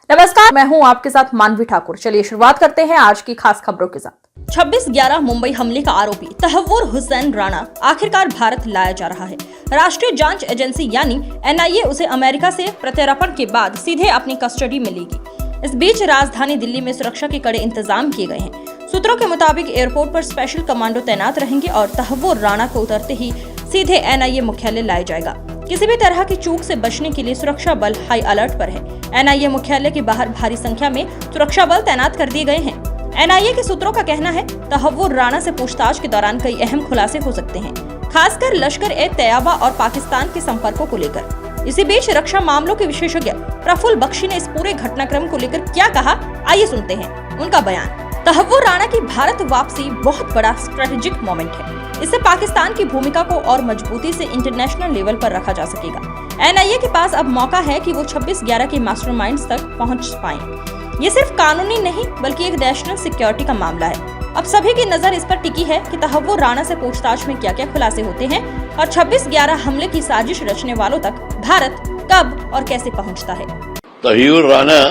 नमस्कार, मैं हूं आपके साथ मानवी ठाकुर। चलिए शुरुआत करते हैं आज की खास खबरों के साथ। 26/11 मुंबई हमले का आरोपी तहव्वुर हुसैन राणा आखिरकार भारत लाया जा रहा है। राष्ट्रीय जांच एजेंसी यानी NIA उसे अमेरिका से प्रत्यर्पण के बाद सीधे अपनी कस्टडी में लेगी। इस बीच राजधानी दिल्ली में सुरक्षा के कड़े इंतजाम किए गए हैं। सूत्रों के मुताबिक एयरपोर्ट पर स्पेशल कमांडो तैनात रहेंगे और तहव्वुर राणा को उतरते ही सीधे NIA मुख्यालय लाया जाएगा। किसी भी तरह की चूक से बचने के लिए सुरक्षा बल हाई अलर्ट पर है। NIA मुख्यालय के बाहर भारी संख्या में सुरक्षा बल तैनात कर दिए गए हैं। NIA के सूत्रों का कहना है तहव्वुर राणा से पूछताछ के दौरान कई अहम खुलासे हो सकते हैं, खासकर लश्कर-ए-तैयबा और पाकिस्तान के संपर्कों को लेकर। इसी बीच रक्षा मामलों के विशेषज्ञ प्रफुल्ल बख्शी ने इस पूरे घटनाक्रम को लेकर क्या कहा, आइए सुनते हैं उनका बयान। तहव्वुर राणा की भारत वापसी बहुत बड़ा स्ट्रेटेजिक मोमेंट है। इससे पाकिस्तान की भूमिका को और मजबूती से इंटरनेशनल लेवल पर रखा जा सकेगा। NIA के पास अब मौका है कि वो 26/11 के मास्टरमाइंड्स तक पहुंच पाएं। ये सिर्फ कानूनी नहीं बल्कि एक नेशनल सिक्योरिटी का मामला है। अब सभी की नजर इस पर टिकी है कि तहव्वुर राणा से पूछताछ में क्या क्या खुलासे होते हैं और 26/11 हमले की साजिश रचने वालों तक भारत कब और कैसे पहुँचता है। तहव्वुर राणा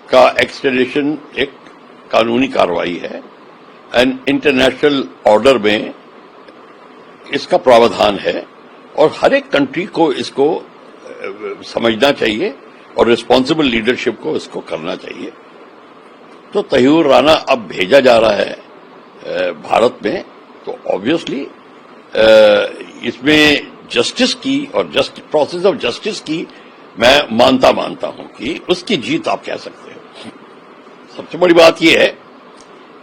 का एक्सट्रेडिशन एक कानूनी कार्रवाई है एंड इंटरनेशनल ऑर्डर में इसका प्रावधान है और हर एक कंट्री को इसको समझना चाहिए और रिस्पॉन्सिबल लीडरशिप को इसको करना चाहिए। तो तहव्वुर राणा अब भेजा जा रहा है भारत में, तो ऑब्वियसली इसमें जस्टिस की और प्रोसेस ऑफ जस्टिस की मैं मानता हूं कि उसकी जीत आप कह सकते हो। सबसे बड़ी बात यह है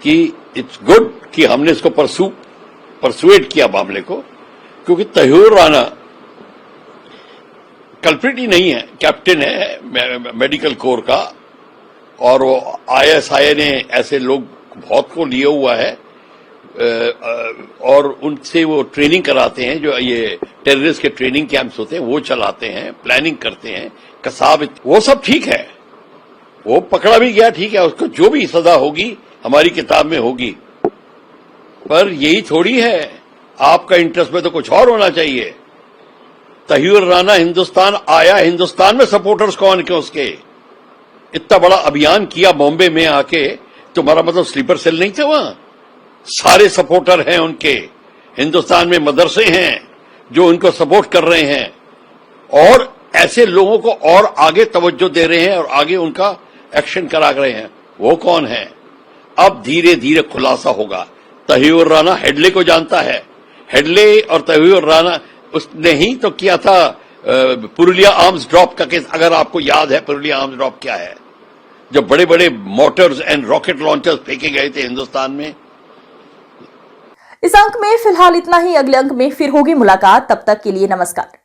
कि इट्स गुड कि हमने इसको परसुएट किया मामले को, क्योंकि तहव्वुर राणा कल्प्रिट ही नहीं है, कैप्टन है मेडिकल कोर का, और वो ISI ने ऐसे लोग बहुत को लिया हुआ है और उनसे वो ट्रेनिंग कराते हैं। जो ये टेररिस्ट के ट्रेनिंग कैंप्स होते हैं वो चलाते हैं, प्लानिंग करते हैं, कसाब, वो सब ठीक है। वो पकड़ा भी गया, ठीक है, उसको जो भी सजा होगी हमारी किताब में होगी। पर यही थोड़ी है, आपका इंटरेस्ट में तो कुछ और होना चाहिए। तहव्वुर राणा हिंदुस्तान आया, हिंदुस्तान में सपोर्टर्स कौन के उसके? इतना बड़ा अभियान किया बॉम्बे में आके, तुम्हारा मतलब स्लीपर सेल नहीं थे वहां? सारे सपोर्टर हैं उनके, हिंदुस्तान में मदरसे हैं जो उनको सपोर्ट कर रहे हैं और ऐसे लोगों को और आगे तवज्जो दे रहे हैं और आगे उनका एक्शन करा रहे हैं। वो कौन है? अब धीरे धीरे खुलासा होगा। तहव्वुर राणा हेडले को जानता है। हेडले और तहव्वुर राणा, उसने ही तो किया था पुरुलिया आर्म्स ड्रॉप का केस, अगर आपको याद है। पुरुलिया आर्म्स ड्रॉप क्या है? जब बड़े बड़े मोटर्स एंड रॉकेट लॉन्चर्स फेंके गए थे हिंदुस्तान में। इस अंक में फिलहाल इतना ही। अगले अंक में फिर होगी मुलाकात, तब तक के लिए नमस्कार।